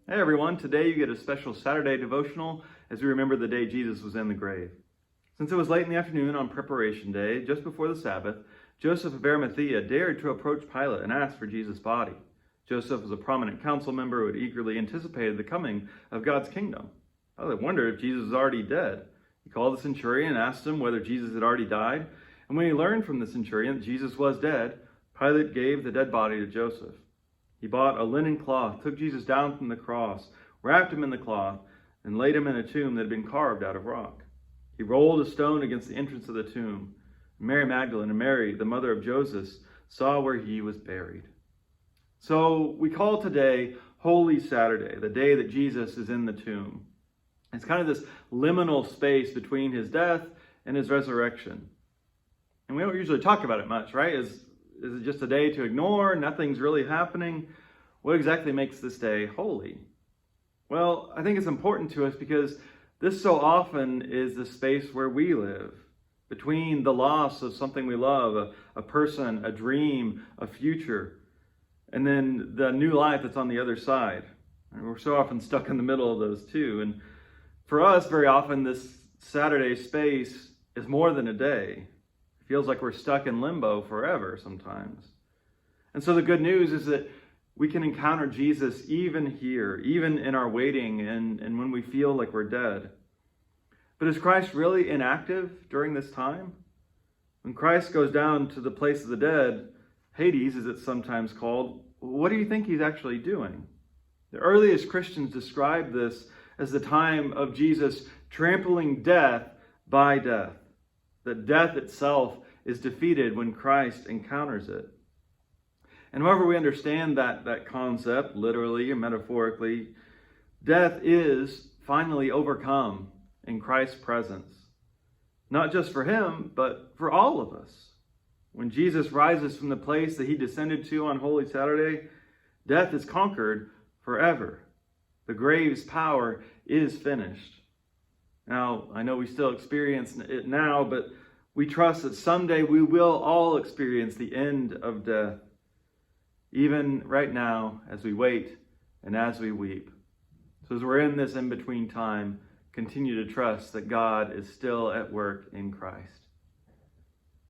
Hey everyone, today you get a special Saturday devotional as we remember the day Jesus was in the grave. Since it was late in the afternoon on preparation day, just before the Sabbath, Joseph of Arimathea dared to approach Pilate and ask for Jesus' body. Joseph was a prominent council member who had eagerly anticipated the coming of God's kingdom. Pilate wondered if Jesus was already dead. He called the centurion and asked him whether Jesus had already died, and when he learned from the centurion that Jesus was dead, Pilate gave the dead body to Joseph. He bought a linen cloth, took Jesus down from the cross, wrapped him in the cloth, and laid him in a tomb that had been carved out of rock. He rolled a stone against the entrance of the tomb. Mary Magdalene and Mary, the mother of Joseph, saw where he was buried. So we call today Holy Saturday, the day that Jesus is in the tomb. It's kind of this liminal space between his death and his resurrection. And we don't usually talk about it much, right? Is it just a day to ignore? Nothing's really happening? What exactly makes this day holy? Well, I think it's important to us because this so often is the space where we live, between the loss of something we love, a person, a dream, a future, and then the new life that's on the other side. And we're so often stuck in the middle of those two. And for us, very often, this Saturday space is more than a day. It feels like we're stuck in limbo forever sometimes. And so the good news is that we can encounter Jesus even here, even in our waiting and when we feel like we're dead. But is Christ really inactive during this time? When Christ goes down to the place of the dead, Hades as it's sometimes called, what do you think he's actually doing? The earliest Christians described this as the time of Jesus trampling death by death. That death itself is defeated when Christ encounters it. And however we understand that concept, literally or metaphorically, death is finally overcome in Christ's presence. Not just for him, but for all of us. When Jesus rises from the place that he descended to on Holy Saturday, death is conquered forever. The grave's power is finished. Now, I know we still experience it now, but we trust that someday we will all experience the end of death, even right now as we wait and as we weep. So as we're in this in-between time, continue to trust that God is still at work in Christ.